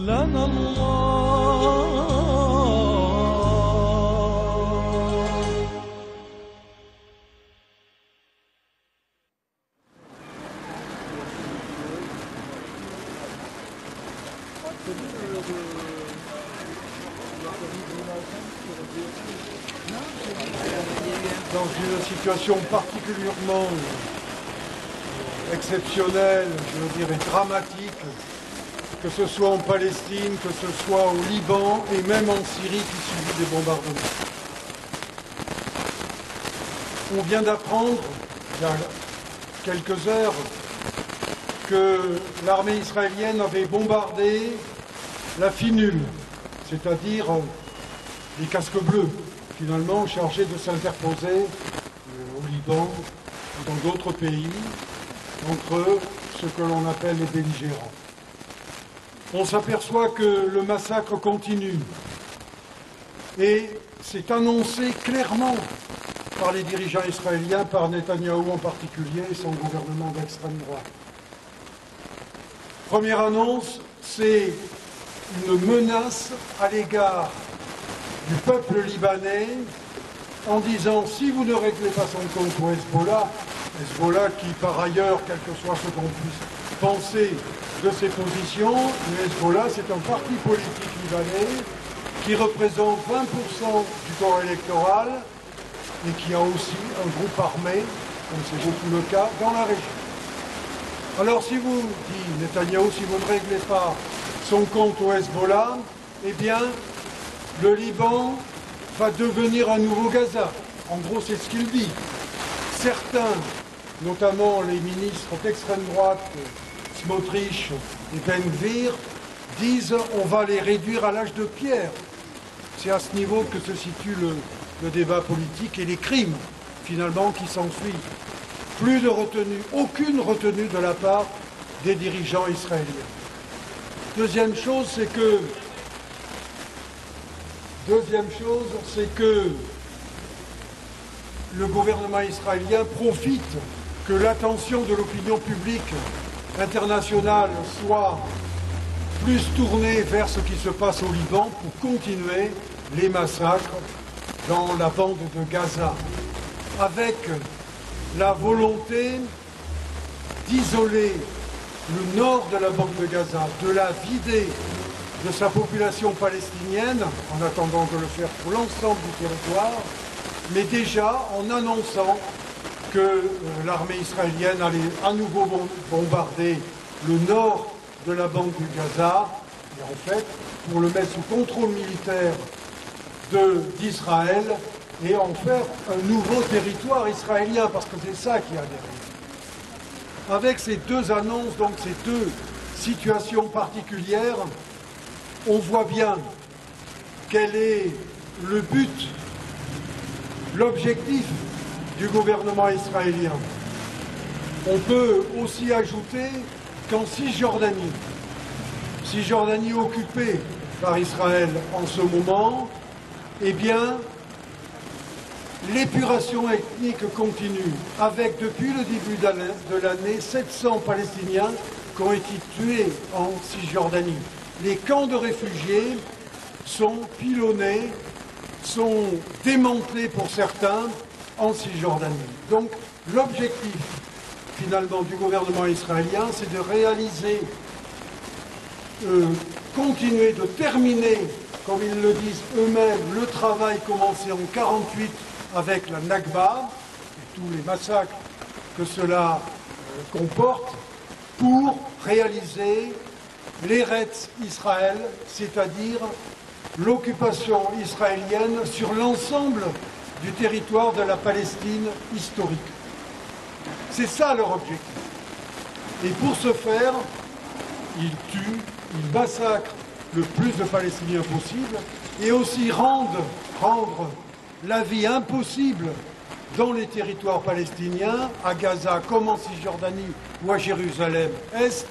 لنا الله. Dans une situation particulièrement exceptionnelle, je veux dire, et dramatique, que ce soit en Palestine, que ce soit au Liban et même en Syrie qui subit des bombardements. On vient d'apprendre, il y a quelques heures, que l'armée israélienne avait bombardé la FINUL, c'est-à-dire les casques bleus, finalement chargés de s'interposer au Liban ou dans d'autres pays entre ce que l'on appelle les belligérants. On s'aperçoit que le massacre continue et c'est annoncé clairement par les dirigeants israéliens, par Netanyahou en particulier et son gouvernement d'extrême droite. Première annonce, c'est une menace à l'égard du peuple libanais en disant si vous ne réglez pas son compte au Hezbollah qui par ailleurs, quel que soit ce qu'on puisse penser de ses positions, le Hezbollah c'est un parti politique libanais qui représente 20% du corps électoral et qui a aussi un groupe armé, comme c'est beaucoup le cas, dans la région. Alors si vous, dit Netanyahou, si vous ne réglez pas son compte au Hezbollah, eh bien le Liban va devenir un nouveau Gaza. En gros, c'est ce qu'il dit. Certains, notamment les ministres d'extrême droite, Smotrich et Ben Gvir, disent on va les réduire à l'âge de pierre. C'est à ce niveau que se situe le débat politique et les crimes, finalement, qui s'ensuivent. Plus de retenue, aucune retenue de la part des dirigeants israéliens. Deuxième chose, c'est que le gouvernement israélien profite que l'attention de l'opinion publique internationale soit plus tournée vers ce qui se passe au Liban pour continuer les massacres dans la bande de Gaza, avec la volonté d'isoler le nord de la bande de Gaza, de la vider de sa population palestinienne, en attendant de le faire pour l'ensemble du territoire, mais déjà en annonçant que l'armée israélienne allait à nouveau bombarder le nord de la bande du Gaza, et en fait, pour le mettre sous contrôle militaire d'Israël et en faire un nouveau territoire israélien, parce que c'est ça qui a derrière. Avec ces deux annonces, donc ces deux situations particulières, on voit bien quel est le but, l'objectif du gouvernement israélien. On peut aussi ajouter qu'en Cisjordanie occupée par Israël en ce moment, eh bien, l'épuration ethnique continue, avec depuis le début de l'année 700 Palestiniens qui ont été tués en Cisjordanie. Les camps de réfugiés sont pilonnés, sont démantelés pour certains en Cisjordanie. Donc l'objectif finalement du gouvernement israélien, c'est de réaliser, continuer de terminer, comme ils le disent eux-mêmes, le travail commencé en 1948 avec la Nakba et tous les massacres que cela comporte, pour réaliser l'Eretz Israël, c'est-à-dire l'occupation israélienne sur l'ensemble du territoire de la Palestine historique. C'est ça leur objectif. Et pour ce faire, ils tuent, ils massacrent le plus de Palestiniens possible et aussi rendre la vie impossible dans les territoires palestiniens, à Gaza comme en Cisjordanie ou à Jérusalem-Est,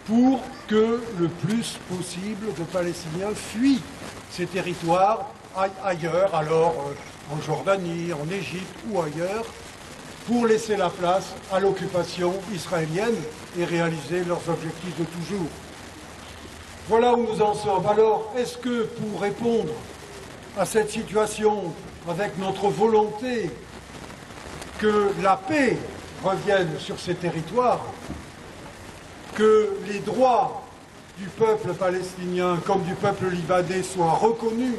pour que le plus possible de Palestiniens fuient ces territoires ailleurs, alors en Jordanie, en Égypte ou ailleurs, pour laisser la place à l'occupation israélienne et réaliser leurs objectifs de toujours. Voilà où nous en sommes. Alors, est-ce que pour répondre à cette situation, avec notre volonté que la paix revienne sur ces territoires, que les droits du peuple palestinien comme du peuple libanais soient reconnus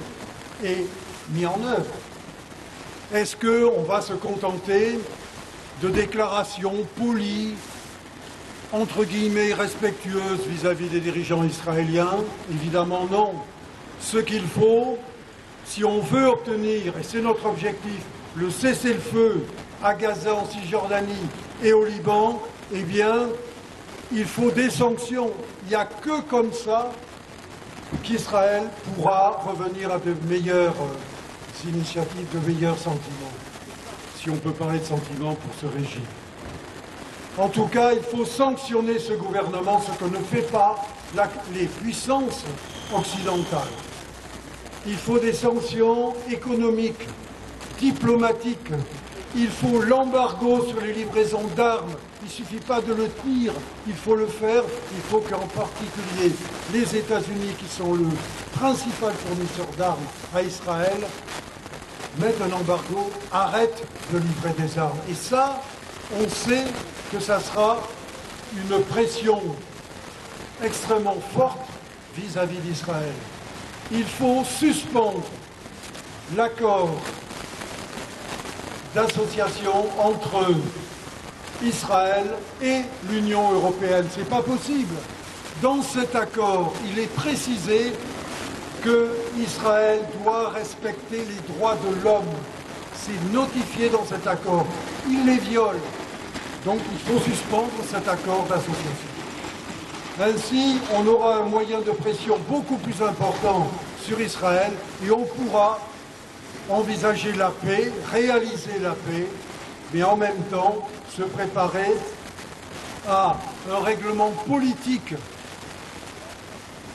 et mis en œuvre, est-ce qu'on va se contenter de déclarations polies, entre guillemets respectueuses vis-à-vis des dirigeants israéliens? Évidemment non. Ce qu'il faut, si on veut obtenir, et c'est notre objectif, le cessez-le-feu à Gaza, en Cisjordanie et au Liban, eh bien, il faut des sanctions. Il n'y a que comme ça qu'Israël pourra revenir à de meilleures initiatives, de meilleurs sentiments, si on peut parler de sentiments pour ce régime. En tout cas, il faut sanctionner ce gouvernement, ce que ne fait pas les puissances occidentales. Il faut des sanctions économiques, diplomatiques. Il faut l'embargo sur les livraisons d'armes. Il ne suffit pas de le dire, il faut le faire. Il faut qu'en particulier les États-Unis, qui sont le principal fournisseur d'armes à Israël, mettent un embargo, arrêtent de livrer des armes. Et ça, on sait que ça sera une pression extrêmement forte vis-à-vis d'Israël. Il faut suspendre l'accord d'association entre Israël et l'Union européenne. Ce n'est pas possible. Dans cet accord, il est précisé que Israël doit respecter les droits de l'homme. C'est notifié dans cet accord. Il les viole. Donc il faut suspendre cet accord d'association. Ainsi, on aura un moyen de pression beaucoup plus important sur Israël et on pourra envisager la paix, réaliser la paix, mais en même temps se préparer à un règlement politique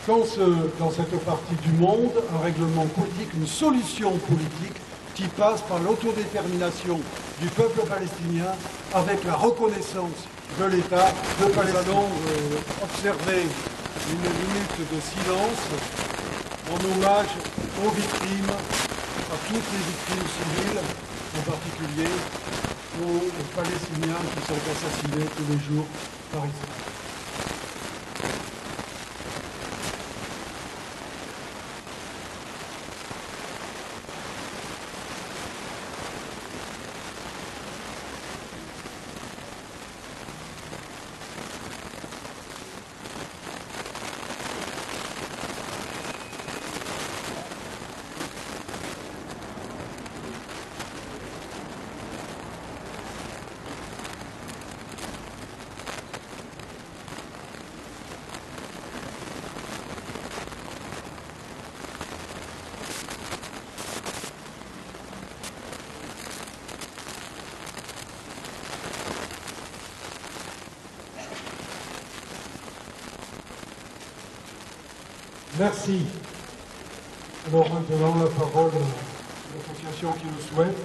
dans cette partie du monde, un règlement politique, une solution politique qui passe par l'autodétermination du peuple palestinien avec la reconnaissance de l'État de Palestine. Nous allons observer une minute de silence en hommage aux victimes, à toutes les victimes civiles, en particulier aux Palestiniens qui sont assassinés tous les jours par Israël. Merci. Alors maintenant, la parole à l'association qui le souhaite.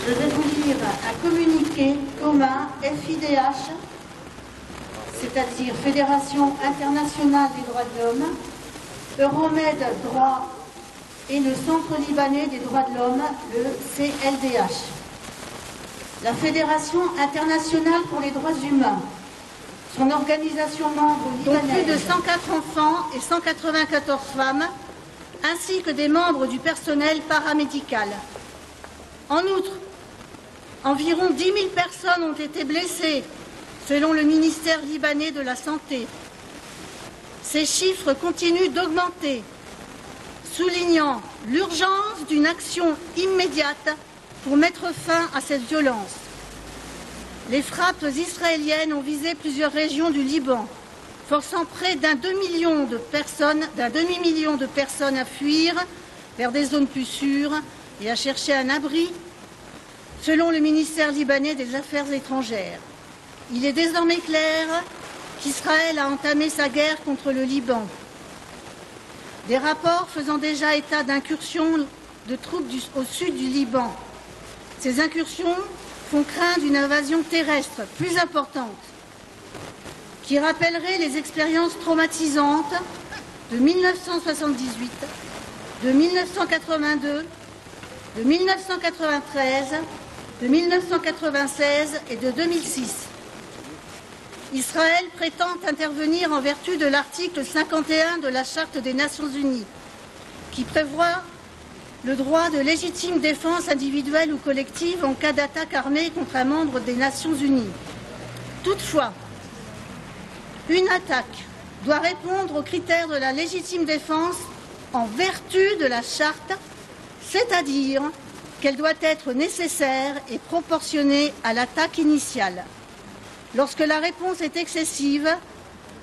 Je vais vous lire un communiqué commun FIDH, c'est-à-dire Fédération internationale des droits de l'homme, Euromed Droit et le Centre libanais des droits de l'homme, le CLDH. La Fédération internationale pour les droits humains, son organisation membre libanaise, plus de 104 enfants et 194 femmes, ainsi que des membres du personnel paramédical. En outre, environ 10 000 personnes ont été blessées, selon le ministère libanais de la Santé. Ces chiffres continuent d'augmenter, soulignant l'urgence d'une action immédiate pour mettre fin à cette violence. Les frappes israéliennes ont visé plusieurs régions du Liban, forçant près d'un demi-million de personnes à fuir vers des zones plus sûres et à chercher un abri, selon le ministère libanais des Affaires étrangères. Il est désormais clair qu'Israël a entamé sa guerre contre le Liban. Des rapports faisant déjà état d'incursions de troupes au sud du Liban. Ces incursions font craindre une invasion terrestre plus importante, qui rappellerait les expériences traumatisantes de 1978, de 1982, de 1993, de 1996 et de 2006. Israël prétend intervenir en vertu de l'article 51 de la Charte des Nations Unies, qui prévoit le droit de légitime défense individuelle ou collective en cas d'attaque armée contre un membre des Nations Unies. Toutefois, une attaque doit répondre aux critères de la légitime défense en vertu de la Charte, c'est-à-dire qu'elle doit être nécessaire et proportionnée à l'attaque initiale. Lorsque la réponse est excessive,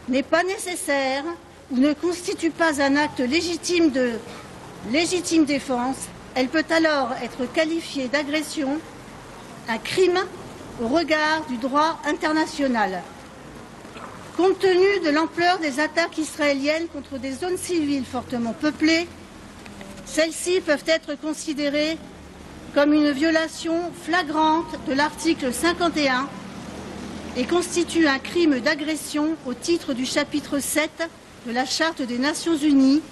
n'est pas nécessaire ou ne constitue pas un acte légitime de légitime défense, elle peut alors être qualifiée d'agression, un crime au regard du droit international. Compte tenu de l'ampleur des attaques israéliennes contre des zones civiles fortement peuplées, celles-ci peuvent être considérées comme une violation flagrante de l'article 51 et constituent un crime d'agression au titre du chapitre 7 de la Charte des Nations Unies,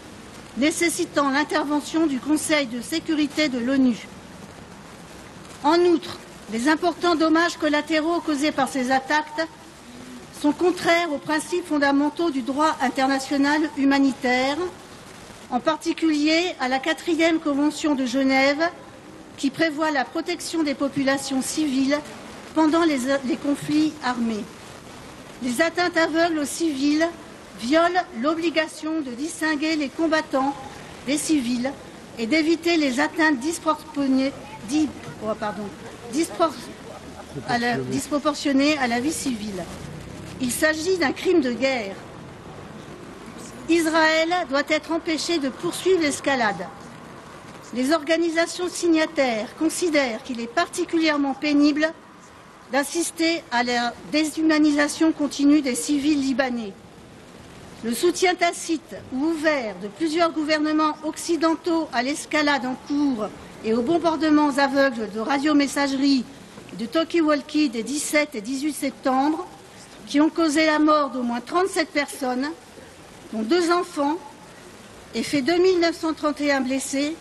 nécessitant l'intervention du Conseil de sécurité de l'ONU. En outre, les importants dommages collatéraux causés par ces attaques sont contraires aux principes fondamentaux du droit international humanitaire, en particulier à la 4e Convention de Genève, qui prévoit la protection des populations civiles pendant les conflits armés. Les atteintes aveugles aux civils violent l'obligation de distinguer les combattants des civils et d'éviter les atteintes disproportionnées à la vie civile. Il s'agit d'un crime de guerre. Israël doit être empêché de poursuivre l'escalade. Les organisations signataires considèrent qu'il est particulièrement pénible d'assister à la déshumanisation continue des civils libanais. Le soutien tacite ou ouvert de plusieurs gouvernements occidentaux à l'escalade en cours et aux bombardements aveugles de radiomessagerie et de talkie-walkie des 17 et 18 septembre, qui ont causé la mort d'au moins 37 personnes, dont 2 enfants, et fait 2931 blessés,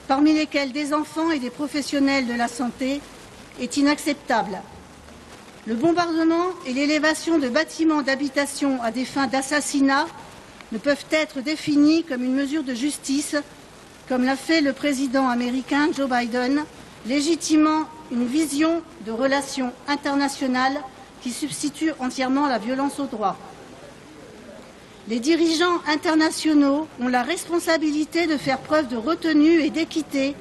parmi lesquels des enfants et des professionnels de la santé, est inacceptable. Le bombardement et l'élévation de bâtiments d'habitation à des fins d'assassinat ne peuvent être définis comme une mesure de justice, comme l'a fait le président américain Joe Biden, légitimant une vision de relations internationales qui substitue entièrement la violence au droit. Les dirigeants internationaux ont la responsabilité de faire preuve de retenue et d'équité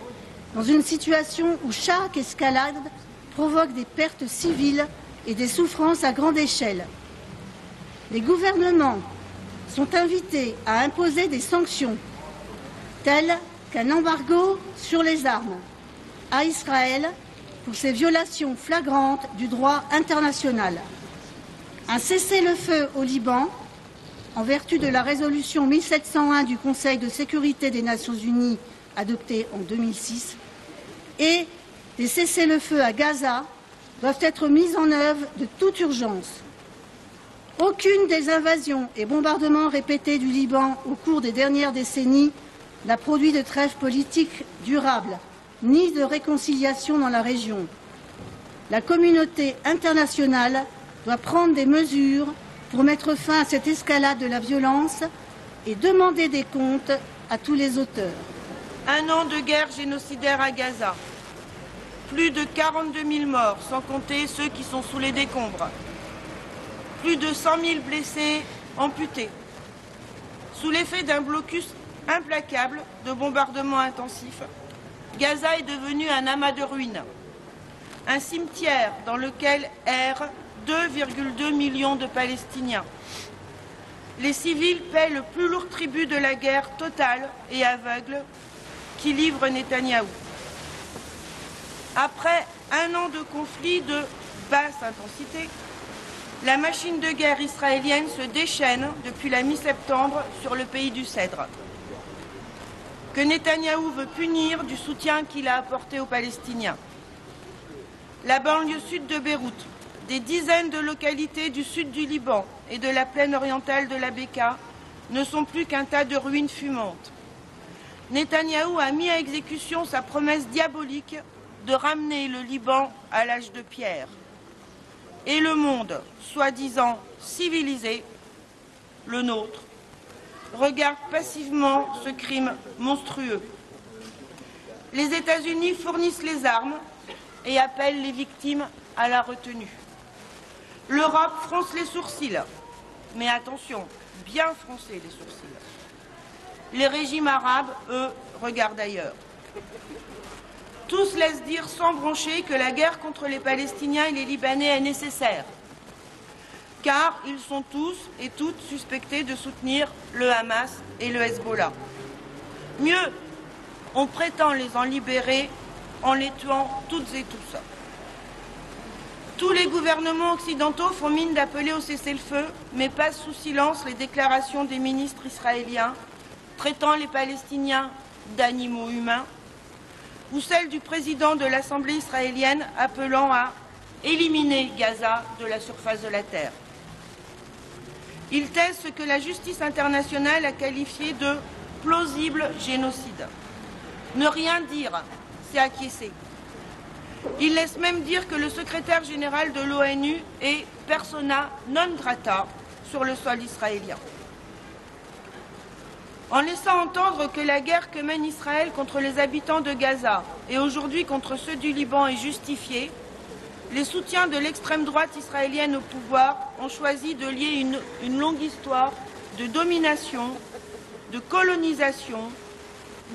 dans une situation où chaque escalade provoque des pertes civiles et des souffrances à grande échelle. Les gouvernements sont invités à imposer des sanctions, telles qu'un embargo sur les armes à Israël pour ces violations flagrantes du droit international. Un cessez-le-feu au Liban, en vertu de la résolution 1701 du Conseil de sécurité des Nations Unies adoptée en 2006, et des cessez-le-feu à Gaza doivent être mises en œuvre de toute urgence. Aucune des invasions et bombardements répétés du Liban au cours des dernières décennies n'a produit de trêve politique durable, ni de réconciliation dans la région. La communauté internationale doit prendre des mesures pour mettre fin à cette escalade de la violence et demander des comptes à tous les auteurs. 1 an de guerre génocidaire à Gaza. Plus de 42 000 morts, sans compter ceux qui sont sous les décombres. Plus de 100 000 blessés, amputés. Sous l'effet d'un blocus implacable de bombardements intensifs, Gaza est devenu un amas de ruines. Un cimetière dans lequel errent 2,2 millions de Palestiniens. Les civils paient le plus lourd tribut de la guerre totale et aveugle qui livre Netanyahou. Après 1 an de conflit de basse intensité, la machine de guerre israélienne se déchaîne depuis la mi-septembre sur le pays du Cèdre, que Netanyahou veut punir du soutien qu'il a apporté aux Palestiniens. La banlieue sud de Beyrouth, des dizaines de localités du sud du Liban et de la plaine orientale de la Bekaa ne sont plus qu'un tas de ruines fumantes. Netanyahou a mis à exécution sa promesse diabolique de ramener le Liban à l'âge de pierre. Et le monde, soi-disant civilisé, le nôtre, regarde passivement ce crime monstrueux. Les États-Unis fournissent les armes et appellent les victimes à la retenue. L'Europe fronce les sourcils, mais attention, bien froncer les sourcils. Les régimes arabes, eux, regardent ailleurs. Tous laissent dire sans broncher que la guerre contre les Palestiniens et les Libanais est nécessaire, car ils sont tous et toutes suspectés de soutenir le Hamas et le Hezbollah. Mieux, on prétend les en libérer en les tuant toutes et tous. Tous les gouvernements occidentaux font mine d'appeler au cessez-le-feu, mais passent sous silence les déclarations des ministres israéliens traitant les Palestiniens d'animaux humains, ou celle du président de l'Assemblée israélienne appelant à éliminer Gaza de la surface de la terre. Ils taisent ce que la justice internationale a qualifié de plausible génocide. Ne rien dire, c'est acquiescer. Ils laissent même dire que le secrétaire général de l'ONU est persona non grata sur le sol israélien. En laissant entendre que la guerre que mène Israël contre les habitants de Gaza et aujourd'hui contre ceux du Liban est justifiée, les soutiens de l'extrême droite israélienne au pouvoir ont choisi de lier une longue histoire de domination, de colonisation,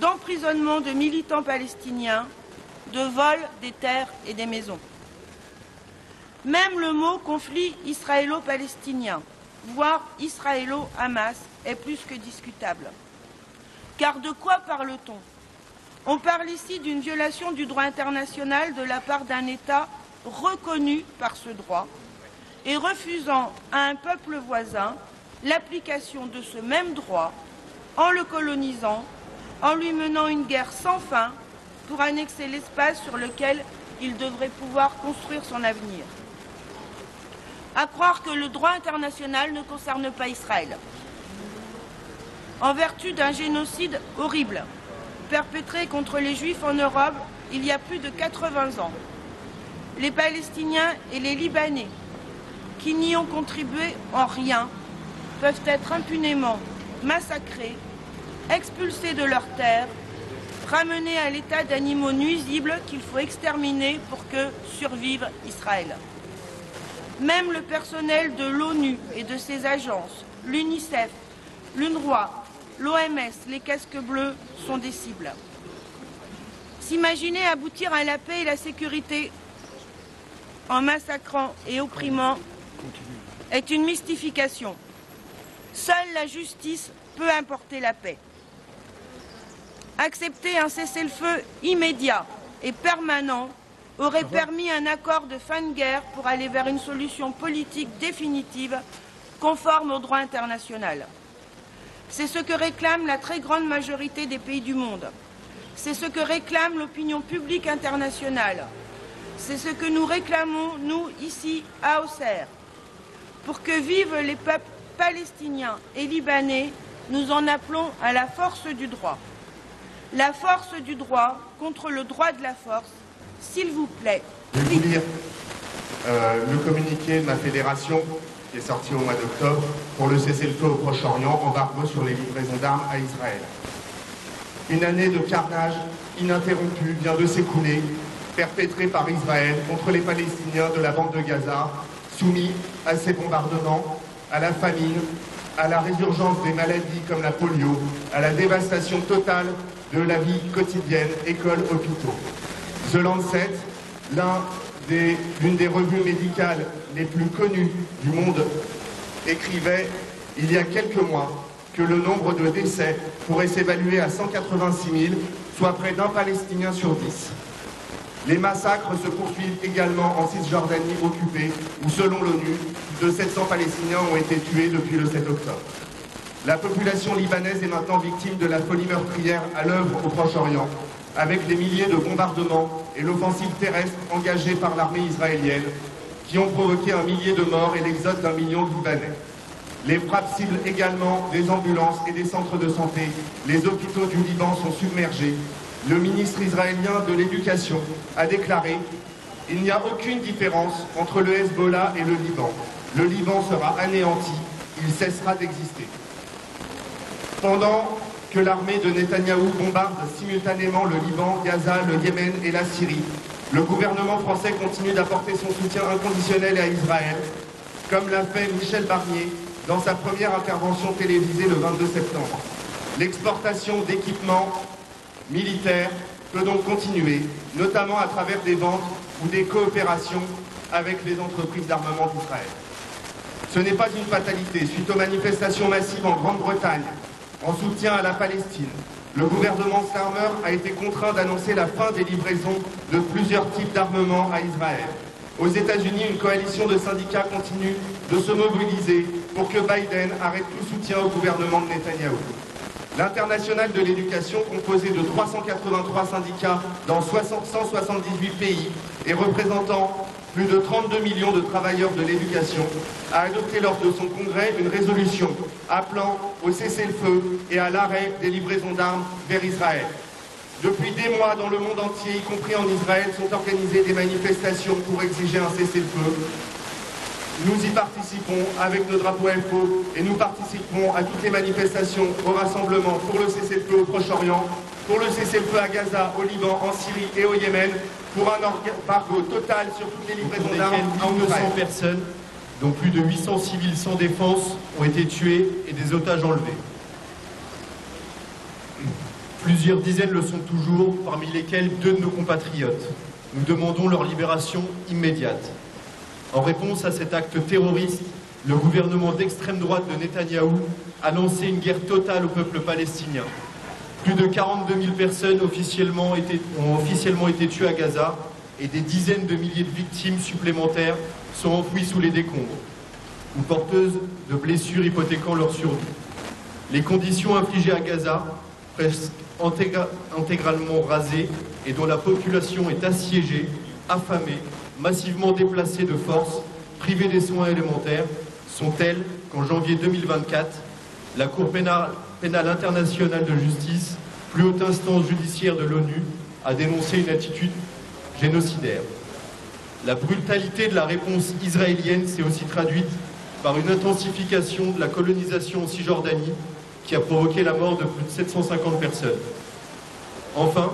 d'emprisonnement de militants palestiniens, de vol des terres et des maisons. Même le mot conflit israélo-palestinien, voire israélo-Hamas, est plus que discutable. Car de quoi parle-t-on? On parle ici d'une violation du droit international de la part d'un État reconnu par ce droit et refusant à un peuple voisin l'application de ce même droit en le colonisant, en lui menant une guerre sans fin pour annexer l'espace sur lequel il devrait pouvoir construire son avenir. À croire que le droit international ne concerne pas Israël. En vertu d'un génocide horrible, perpétré contre les Juifs en Europe il y a plus de 80 ans, les Palestiniens et les Libanais, qui n'y ont contribué en rien, peuvent être impunément massacrés, expulsés de leurs terres, ramenés à l'état d'animaux nuisibles qu'il faut exterminer pour que survive Israël. Même le personnel de l'ONU et de ses agences, l'UNICEF, l'UNRWA, l'OMS, les casques bleus sont des cibles. S'imaginer aboutir à la paix et la sécurité en massacrant et opprimant est une mystification. Seule la justice peut importer la paix. Accepter un cessez-le-feu immédiat et permanent aurait permis un accord de fin de guerre pour aller vers une solution politique définitive conforme au droit international. C'est ce que réclame la très grande majorité des pays du monde. C'est ce que réclame l'opinion publique internationale. C'est ce que nous réclamons, nous, ici, à Auxerre. Pour que vivent les peuples palestiniens et libanais, nous en appelons à la force du droit. La force du droit contre le droit de la force, s'il vous plaît. Je vais vous lire le communiqué de ma fédération qui est sorti au mois d'octobre pour le cessez-le-feu au Proche-Orient, embargo sur les livraisons d'armes à Israël. Une année de carnage ininterrompue vient de s'écouler, perpétrée par Israël contre les Palestiniens de la bande de Gaza, soumis à ces bombardements, à la famine, à la résurgence des maladies comme la polio, à la dévastation totale de la vie quotidienne, écoles, hôpitaux. The Lancet, l'une des revues médicales les plus connues du monde, écrivait il y a quelques mois que le nombre de décès pourrait s'évaluer à 186 000, soit près d'un Palestinien sur 10. Les massacres se poursuivent également en Cisjordanie occupée, où selon l'ONU, plus de 700 Palestiniens ont été tués depuis le 7 octobre. La population libanaise est maintenant victime de la folie meurtrière à l'œuvre au Proche-Orient, avec des milliers de bombardements et l'offensive terrestre engagée par l'armée israélienne, qui ont provoqué 1 millier de morts et l'exode d'1 million de Libanais. Les frappes ciblent également des ambulances et des centres de santé. Les hôpitaux du Liban sont submergés. Le ministre israélien de l'Éducation a déclaré « Il n'y a aucune différence entre le Hezbollah et le Liban. Le Liban sera anéanti, il cessera d'exister. » Pendant que l'armée de Netanyahou bombarde simultanément le Liban, Gaza, le Yémen et la Syrie, le gouvernement français continue d'apporter son soutien inconditionnel à Israël, comme l'a fait Michel Barnier dans sa première intervention télévisée le 22 septembre. L'exportation d'équipements militaires peut donc continuer, notamment à travers des ventes ou des coopérations avec les entreprises d'armement d'Israël. Ce n'est pas une fatalité. Suite aux manifestations massives en Grande-Bretagne, en soutien à la Palestine, le gouvernement Starmer a été contraint d'annoncer la fin des livraisons de plusieurs types d'armements à Israël. Aux États-Unis, une coalition de syndicats continue de se mobiliser pour que Biden arrête tout soutien au gouvernement de Netanyahou. L'Internationale de l'éducation, composée de 383 syndicats dans 178 pays et représentant plus de 32 millions de travailleurs de l'éducation, a adopté lors de son congrès une résolution appelant au cessez-le-feu et à l'arrêt des livraisons d'armes vers Israël. Depuis des mois, dans le monde entier, y compris en Israël, sont organisées des manifestations pour exiger un cessez-le-feu. Nous y participons avec nos drapeaux FO et nous participerons à toutes les manifestations au rassemblement pour le cessez-le-feu au Proche-Orient, pour le cessez-le-feu à Gaza, au Liban, en Syrie et au Yémen, pour un embargo total sur toutes les livraisons d'armes en Israël. 200 personnes, dont plus de 800 civils sans défense, ont été tués et des otages enlevés. Plusieurs dizaines le sont toujours, parmi lesquels 2 de nos compatriotes. Nous demandons leur libération immédiate. En réponse à cet acte terroriste, le gouvernement d'extrême droite de Netanyahou a lancé une guerre totale au peuple palestinien. Plus de 42 000 personnes ont officiellement été tuées à Gaza et des dizaines de milliers de victimes supplémentaires sont enfouies sous les décombres ou porteuses de blessures hypothéquant leur survie. Les conditions infligées à Gaza, presque intégralement rasées et dont la population est assiégée, affamée, massivement déplacée de force, privée des soins élémentaires, sont telles qu'en janvier 2024, la Cour pénale internationale de justice, plus haute instance judiciaire de l'ONU, a dénoncé une attitude génocidaire. La brutalité de la réponse israélienne s'est aussi traduite par une intensification de la colonisation en Cisjordanie qui a provoqué la mort de plus de 750 personnes. Enfin,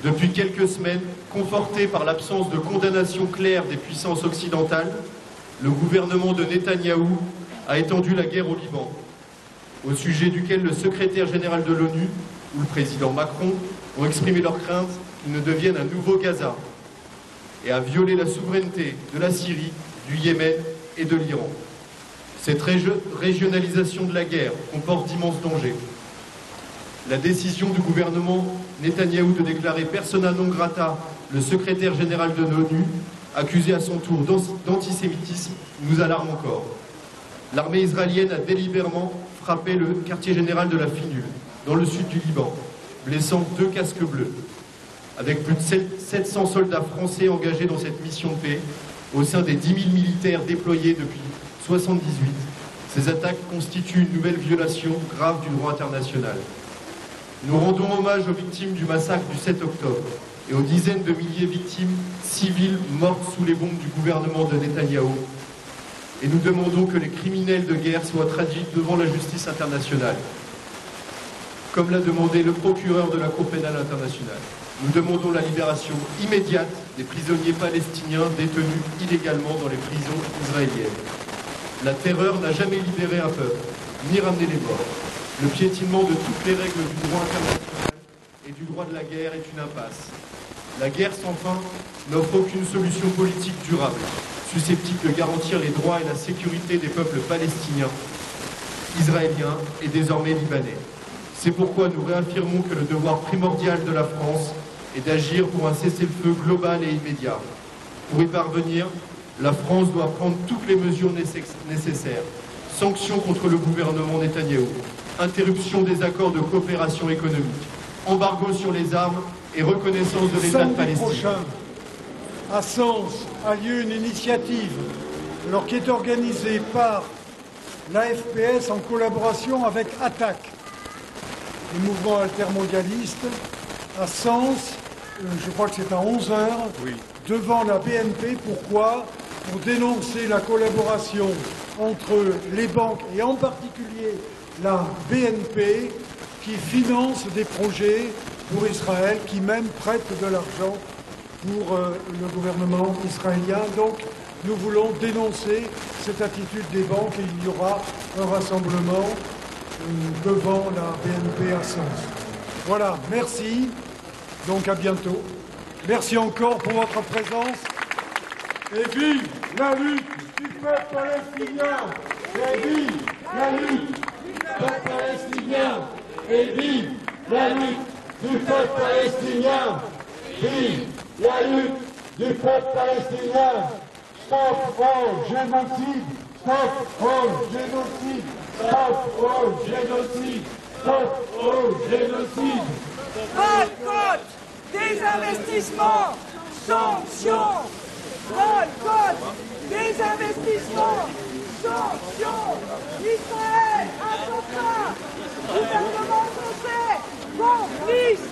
depuis quelques semaines, conforté par l'absence de condamnation claire des puissances occidentales, le gouvernement de Netanyahou a étendu la guerre au Liban, au sujet duquel le secrétaire général de l'ONU ou le président Macron ont exprimé leur crainte qu'il ne devienne un nouveau Gaza et a violé la souveraineté de la Syrie, du Yémen et de l'Iran. Cette régionalisation de la guerre comporte d'immenses dangers. La décision du gouvernement Netanyahou de déclarer persona non grata le secrétaire général de l'ONU, accusé à son tour d'antisémitisme, nous alarme encore. L'armée israélienne a délibérément frappé le quartier général de la Finule, dans le sud du Liban, blessant 2 casques bleus. Avec plus de 700 soldats français engagés dans cette mission de paix, au sein des 10 000 militaires déployés depuis 1978, ces attaques constituent une nouvelle violation grave du droit international. Nous rendons hommage aux victimes du massacre du 7 octobre et aux dizaines de milliers de victimes civiles mortes sous les bombes du gouvernement de Netanyahou. Et nous demandons que les criminels de guerre soient traduits devant la justice internationale, comme l'a demandé le procureur de la Cour pénale internationale. Nous demandons la libération immédiate des prisonniers palestiniens détenus illégalement dans les prisons israéliennes. La terreur n'a jamais libéré un peuple, ni ramené les morts. Le piétinement de toutes les règles du droit international et du droit de la guerre est une impasse. La guerre sans fin n'offre aucune solution politique durable, susceptible de garantir les droits et la sécurité des peuples palestiniens, israéliens et désormais libanais. C'est pourquoi nous réaffirmons que le devoir primordial de la France est d'agir pour un cessez-le-feu global et immédiat. Pour y parvenir, la France doit prendre toutes les mesures nécessaires. Sanctions contre le gouvernement Netanyahou, interruption des accords de coopération économique, embargo sur les armes et reconnaissance de l'État de Palestine. Samedi prochain, à Sens, a lieu une initiative qui est organisée par l'AFPS en collaboration avec ATTAC, le mouvement altermondialiste, à Sens, je crois que c'est à 11 h, devant la BNP. Pourquoi? Pour dénoncer la collaboration entre les banques et en particulier la BNP qui finance des projets pour Israël, qui même prête de l'argent pour le gouvernement israélien. Donc nous voulons dénoncer cette attitude des banques et il y aura un rassemblement devant la BNP à Sens. Voilà, merci. Donc à bientôt. Merci encore pour votre présence. Et vive la lutte du peuple palestinien! Et vive la lutte du peuple palestinien! Et vive la lutte du peuple palestinien! Vive la lutte du peuple palestinien! Stop all génocide! Stop all génocide! Stop all génocide! Stop all génocide! Boycott, désinvestissement, sanctions. Boycott, désinvestissement, sanctions. Israël, attentat, gouvernement français, complice.